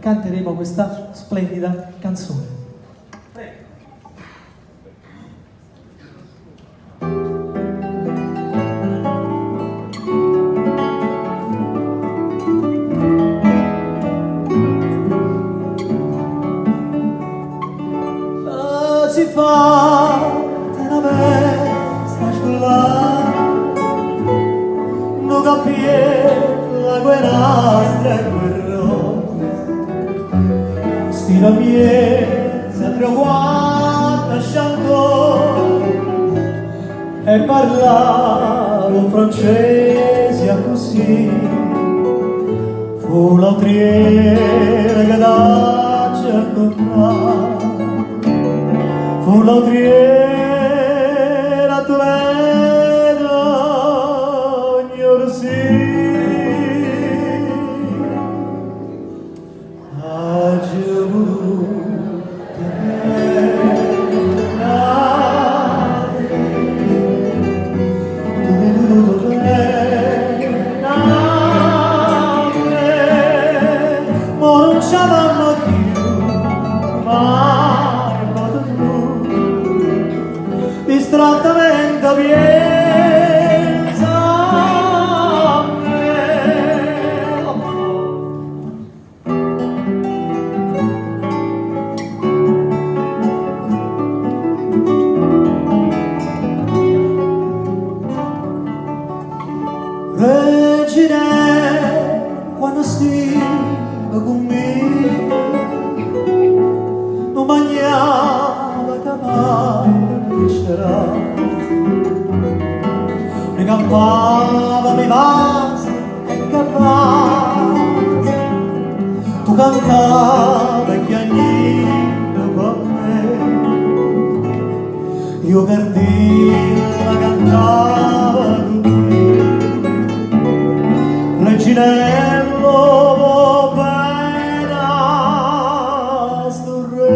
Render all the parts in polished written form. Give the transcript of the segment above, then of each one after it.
canteremo questa splendida canzone. Si fa una festa scollare, non capiamo la guerra e guerra, stila mia sempre quando scianco e parlavo francese così, fu l'autriera che dacci a comprare. Fu l'autriera a Toledo, ognor sì. Ha voluto bene, tu mi voluto bene, ma non ci avevamo più, distrattamente piensa a me. Regine, quando stai con me, non mangiava cavallo, mi campava, mi basta e campava, tu cantavi e chiagnino con me, io cardina cantava con me, reginello bene sto re.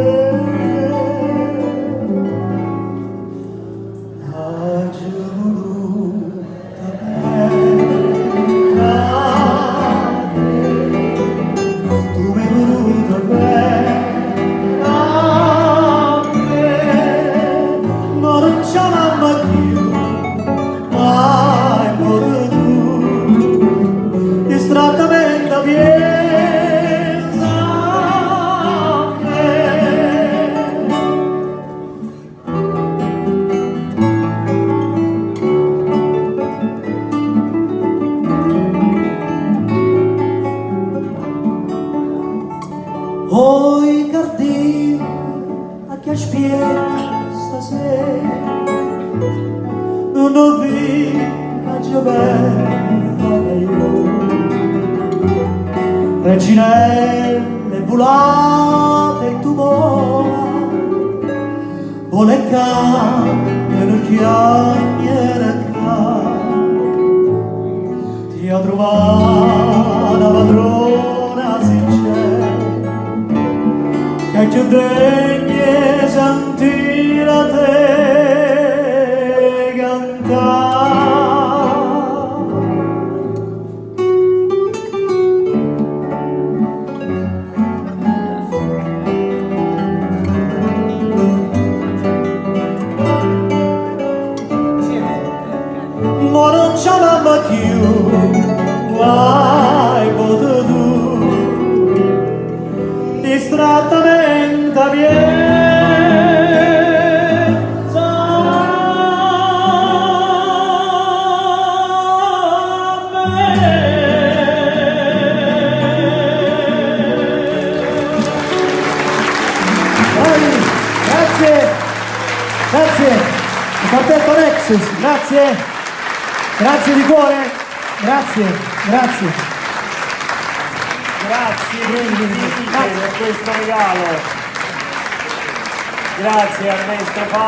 Oi cardino, a che aspetta stasera, non ho visto giovella io. Reginelle volate tu vuole che non chiagnere qua, ti ha trovato la padrona sincera, che ci degne sentire a te cantare. Ma non ce l'aveva più, hai potuto distrattamente piensa a me. Grazie, grazie, il quartetto Nexus, grazie. Grazie di cuore, grazie, grazie. Grazie per questo regalo. Grazie Ernesto.